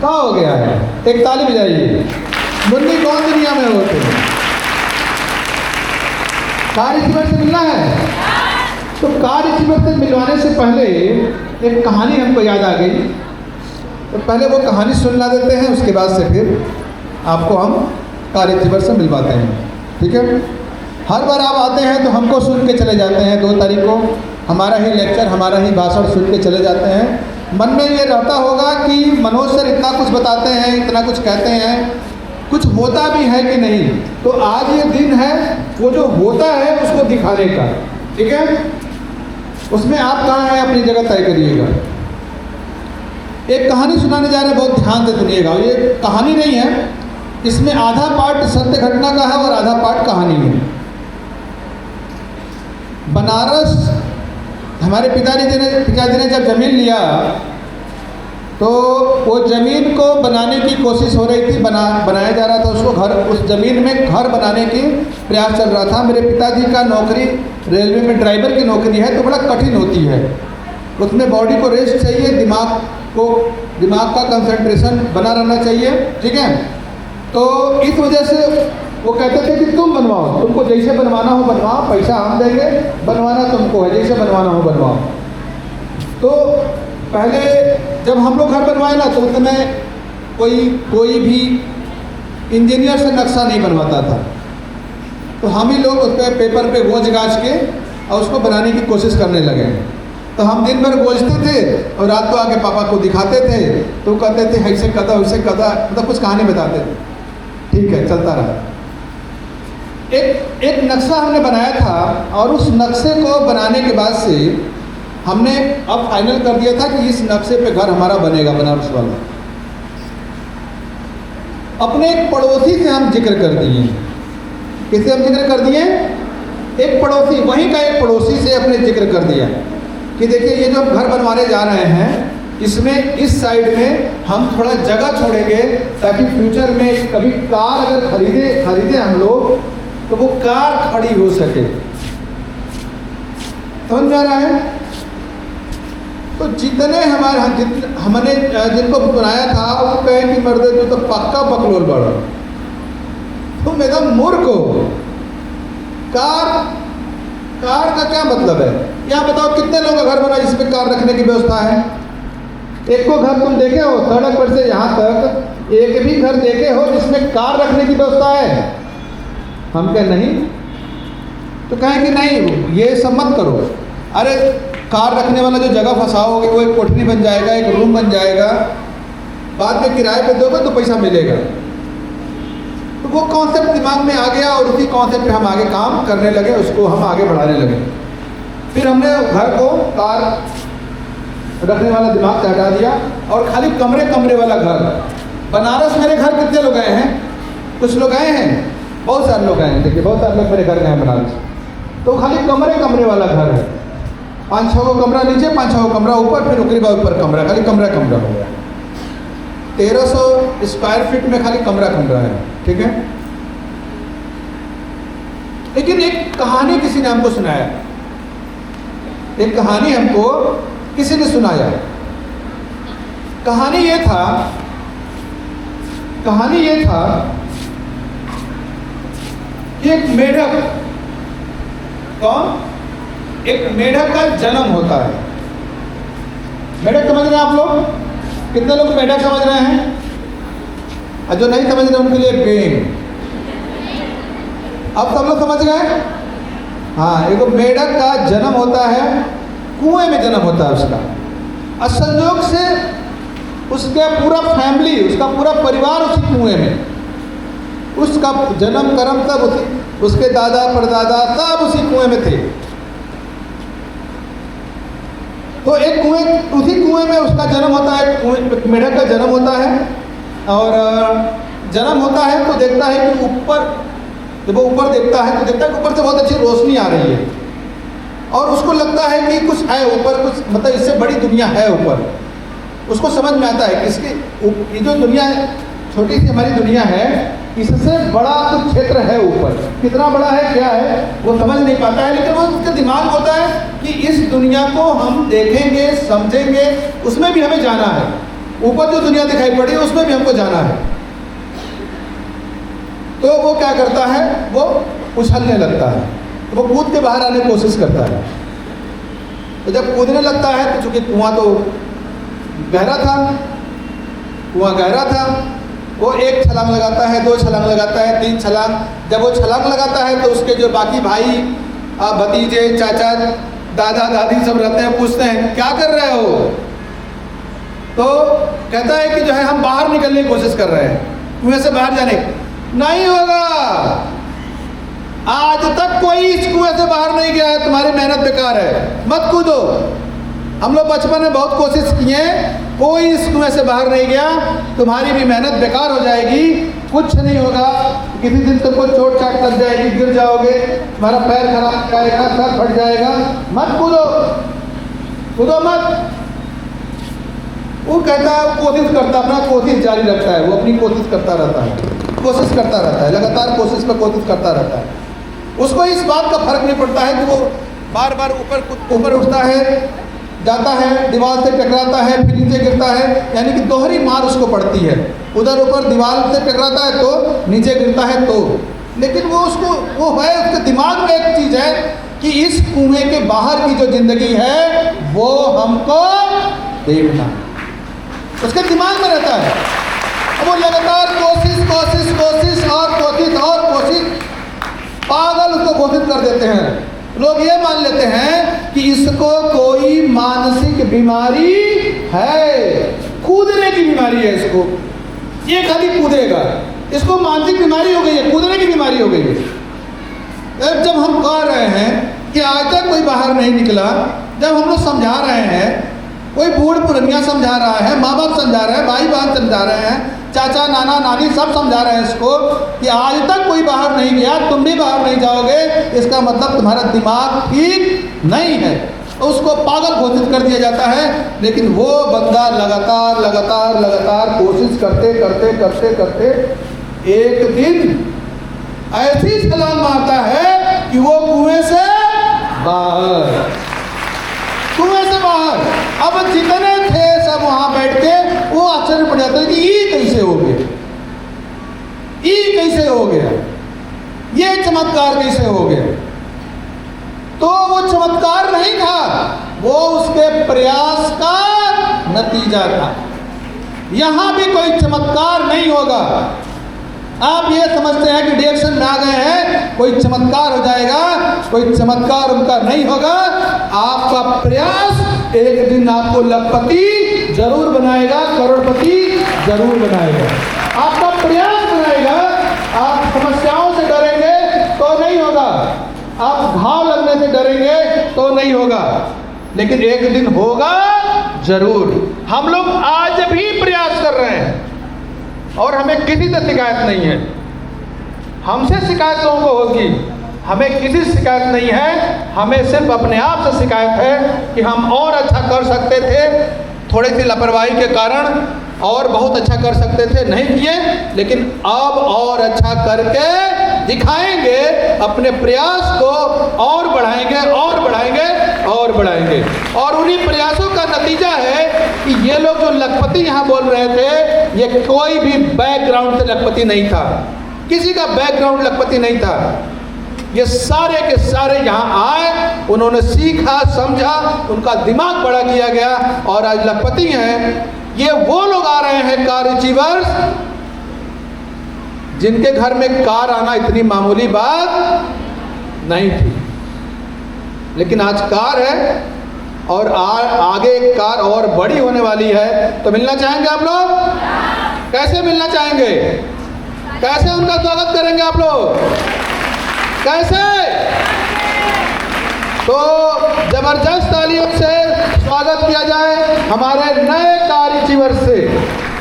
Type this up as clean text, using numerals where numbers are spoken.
कहाँ हो गया है? एक ताली बजाइए। मुन्नी कौन दुनिया में होते हैं? कार रिसीवर से मिलना है। तो कार रिसीवर से मिलवाने से पहले एक कहानी हमको याद आ गई, तो पहले वो कहानी सुनना देते हैं, उसके बाद से फिर आपको हम कार रिसीवर से मिलवाते हैं, ठीक है? हर बार आप आते हैं तो हमको सुन के चले जाते हैं, 2 तारीख को हमारा ही लेक्चर, हमारा ही भाषण सुन के चले जाते हैं। मन में ये रहता होगा कि मनोज सर इतना कुछ बताते हैं, इतना कुछ कहते हैं, कुछ होता भी है कि नहीं। तो आज ये दिन है वो जो होता है उसको दिखाने का, ठीक है? उसमें आप कहाँ हैं, अपनी जगह तय करिएगा। एक कहानी सुनाने जा रहे हैं, बहुत ध्यान से सुनिएगा। ये कहानी नहीं है, इसमें आधा पार्ट सत्य घटना का है और आधा पार्ट कहानी है। बनारस हमारे पिताजी ने जब ज़मीन लिया तो वो ज़मीन को बनाने की कोशिश हो रही थी, बनाया जा रहा था उसको, घर, उस ज़मीन में घर बनाने की प्रयास चल रहा था। मेरे पिताजी का नौकरी रेलवे में ड्राइवर की नौकरी है, तो बड़ा कठिन होती है, उसमें बॉडी को रेस्ट चाहिए, दिमाग का कंसंट्रेशन बना रहना चाहिए, ठीक है? तो इस वजह से वो कहते थे कि तुम बनवाओ, तुमको जैसे बनवाना हो बनवाओ, पैसा हम देंगे, बनवाना तुमको है, जैसे बनवाना हो बनवाओ। तो पहले जब हम लोग घर बनवाए ना, तो उस समय कोई भी इंजीनियर से नक्शा नहीं बनवाता था, तो हम ही लोग उस पर पेपर पे गोंज गाज के और उसको बनाने की कोशिश करने लगे। तो हम दिन भर गोंजते थे और रात को आके पापा को दिखाते थे, तो कहते थे ऐसे कदा वैसे कदा, मतलब कुछ कहानी बताते थे, ठीक है, चलता रहा। एक नक्शा हमने बनाया था और उस नक्शे को बनाने के बाद से हमने अब फाइनल कर दिया था कि इस नक्शे पे घर हमारा बनेगा, बनारस वाला। अपने एक पड़ोसी से हम जिक्र कर दिए। किससे हम जिक्र कर दिए? एक पड़ोसी, वहीं का एक पड़ोसी से अपने जिक्र कर दिया कि देखिए ये जो हम घर बनवाने जा रहे हैं, इसमें इस साइड में हम थोड़ा जगह छोड़ेंगे ताकि फ्यूचर में कभी कार अगर खरीदे हम लोग तो वो कार खड़ी हो सके। समझ जा रहा है? तो जितने हमने जिनको बनाया था वो कहे कि मर्दे तू तो पक्का बकलोल बड़ा, तुम एकदम मूर्ख हो। कार का क्या मतलब है? यहाँ बताओ कितने लोगों का घर बना जिसमें कार रखने की व्यवस्था है? एक को घर तुम देखे हो सड़क पर से यहाँ तक, एक भी घर देखे हो जिसमें कार रखने की व्यवस्था है? हम कहें नहीं, तो कहें कि नहीं ये सब मत करो। अरे कार रखने वाला जो जगह फंसाओगे वो एक कोठरी बन जाएगा, एक रूम बन जाएगा, बाद में किराए पे दोगे तो पैसा मिलेगा। तो वो कॉन्सेप्ट दिमाग में आ गया और उसी कॉन्सेप्ट पे हम आगे काम करने लगे, उसको हम आगे बढ़ाने लगे। फिर हमने घर को कार रखने वाला दिमाग से हटा दिया और खाली कमरे वाला घर। बनारस मेरे घर कितने लोग आए हैं? कुछ लोग आए हैं, बहुत सारे लोग आए हैं। देखिए बहुत सारे लोग मेरे घर गए हैं बनारस। तो खाली कमरे वाला घर है, 5-6 को कमरा नीचे, 5-6 को कमरा ऊपर, फिर उकरी बाद ऊपर कमरा, खाली कमरा हो गया। 1300 स्क्वायर फीट में खाली कमरा है, ठीक है? लेकिन एक कहानी किसी ने हमको सुनाया, एक कहानी हमको किसी ने सुनाया। कहानी ये था कि एक मेढक, एक मेढक का जन्म होता है। मेढक समझ रहे हैं आप लोग? कितने लोग मेढक समझ रहे हैं? और जो नहीं समझ रहे उनके लिए बेंग। अब सब लोग समझ गए? हाँ, एक मेढक का जन्म होता है, कुएं में जन्म होता है उसका। और संयोग से उसका पूरा फैमिली, उसका पूरा परिवार उसी कुएं में, उसका जन्म कर्म सब उसके दादा परदादा सब उसी कुएं में थे। तो उसी कुएं में उसका जन्म होता है, मेढक का जन्म होता है। और जन्म होता है तो देखता है कि ऊपर, जब वो ऊपर देखता है तो देखता है कि ऊपर से बहुत अच्छी रोशनी आ रही है और उसको लगता है कि कुछ है ऊपर, कुछ मतलब इससे बड़ी दुनिया है ऊपर। उसको समझ में आता है कि इसकी ये जो दुनिया है, छोटी सी हमारी दुनिया है, इससे बड़ा कुछ क्षेत्र है ऊपर। कितना बड़ा है, क्या है, वो समझ नहीं पाता है, लेकिन वो उसका दिमाग होता है कि इस दुनिया को हम देखेंगे, समझेंगे, उसमें भी हमें जाना है। ऊपर जो दुनिया दिखाई पड़ी उसमें भी हमको जाना है। तो वो क्या करता है, वो उछलने लगता है, तो वो कूद के बाहर आने की कोशिश करता है। तो जब कूदने लगता है तो चूंकि कुआं तो गहरा था, कुआं गहरा था, वो एक छलांग लगाता है, 2 छलांग लगाता है, 3 छलांग। जब वो छलांग लगाता है तो उसके जो बाकी भाई, भतीजे, चाचा, दादा, दादी सब रहते हैं, पूछते हैं क्या कर रहे हो? तो कहता है कि जो है हम बाहर निकलने की कोशिश कर रहे हैं, कुएं से बाहर जाने। नहीं होगा, आज तक कोई इस कुएं से बाहर नहीं गया है, तुम्हारी मेहनत बेकार है, मत कूदो। हम लोग बचपन में बहुत कोशिश किए, कोई इस कुएं से बाहर नहीं गया, तुम्हारी भी मेहनत बेकार हो जाएगी, कुछ नहीं होगा, किसी दिन तुमको चोट चाट लग जाएगी, गिर जाओगे, तुम्हारा पैर खराब हो जाएगा, सर फट जाएगा, मत कूदो, कूदो मत। वो कहता है, कोशिश करता, अपना कोशिश जारी रखता है, वो अपनी कोशिश करता रहता है, कोशिश करता रहता है, लगातार कोशिश पर कोशिश करता रहता है। उसको इस बात का फर्क नहीं पड़ता है कि वो बार बार ऊपर उठता है, जाता है, दीवार से टकराता है, फिर नीचे गिरता है, यानी कि दोहरी मार उसको पड़ती है। उधर ऊपर दीवार से टकराता है तो नीचे गिरता है तो, लेकिन वो उसको वो है, उसके दिमाग में एक चीज़ है कि इस कुएं के बाहर की जो जिंदगी है वो हमको देखना, उसके दिमाग में रहता है। अब वो लगातार कोशिश कोशिश कोशिश और कोशिश और कोशिश, पागल उसको घोषित कर देते हैं। लोग ये मान लेते हैं कि इसको कोई मानसिक बीमारी है, कूदने की बीमारी है इसको, ये खाली कूदेगा, इसको मानसिक बीमारी हो गई है, कूदने की बीमारी हो गई है। जब हम कह रहे हैं कि आज तक कोई बाहर नहीं निकला, जब हम लोग समझा रहे हैं, कोई बूढ़ पुरनिया समझा रहा है, माँ बाप समझा रहे हैं, भाई बहन समझा रहे हैं, चाचा नाना नानी सब समझा रहे हैं इसको कि आज तक कोई बाहर नहीं गया, तुम भी बाहर नहीं जाओगे, इसका मतलब तुम्हारा दिमाग ठीक नहीं है, उसको पागल घोषित कर दिया जाता है। लेकिन वो बंदा लगातार लगातार लगातार कोशिश करते करते करते करते एक दिन ऐसी छलांग मारता है कि वो कुएं से बाहर, कुएं से बाहर। अब जितने थे सब वहां बैठ के वो आश्चर्य पड़ जाते हैं कि ये कैसे हो गया, ये कैसे हो गया, ये चमत्कार कैसे हो गया। तो वो चमत्कार नहीं था, वो उसके प्रयास का नतीजा था। यहां भी कोई चमत्कार नहीं होगा। आप ये समझते हैं कि रिएक्शन में आ गए हैं, कोई चमत्कार हो जाएगा, कोई चमत्कार उनका नहीं होगा। आपका प्रयास एक दिन आपको लखपति जरूर बनाएगा, करोड़पति जरूर बनाएगा। आपका प्रयास बनाएगा। आप समस्याओं से डरेंगे तो नहीं होगा, आप घाव लगने से डरेंगे तो नहीं होगा, लेकिन एक दिन होगा जरूर। हम लोग आज भी प्रयास कर रहे हैं और हमें किसी से शिकायत नहीं है। हमसे शिकायत लोगों को होगी, हमें किसी से शिकायत नहीं है। हमें सिर्फ अपने आप से शिकायत है कि हम और अच्छा कर सकते थे, थोड़ी सी लापरवाही के कारण और बहुत अच्छा कर सकते थे, नहीं किए, लेकिन अब और अच्छा करके दिखाएंगे। अपने प्रयास को और बढ़ाएंगे और बढ़ाएंगे और बढ़ाएंगे। और उन्हीं प्रयासों का नतीजा है कि ये लोग जो लखपति यहाँ बोल रहे थे, ये कोई भी बैकग्राउंड से लखपति नहीं था, किसी का बैकग्राउंड लखपति नहीं था। ये सारे के सारे यहाँ आए, उन्होंने सीखा, समझा, उनका दिमाग बड़ा किया गया और आज लखपति हैं। ये वो लोग आ रहे हैं कार अचीवर्स, जिनके घर में कार आना इतनी मामूली बात नहीं थी, लेकिन आज कार है और आगे एक कार और बड़ी होने वाली है। तो मिलना चाहेंगे आप लोग? कैसे मिलना चाहेंगे? कैसे उनका स्वागत करेंगे आप लोग? कैसे? तो जबरदस्त तालियों से स्वागत किया जाए हमारे नए कार अचीवर्स से।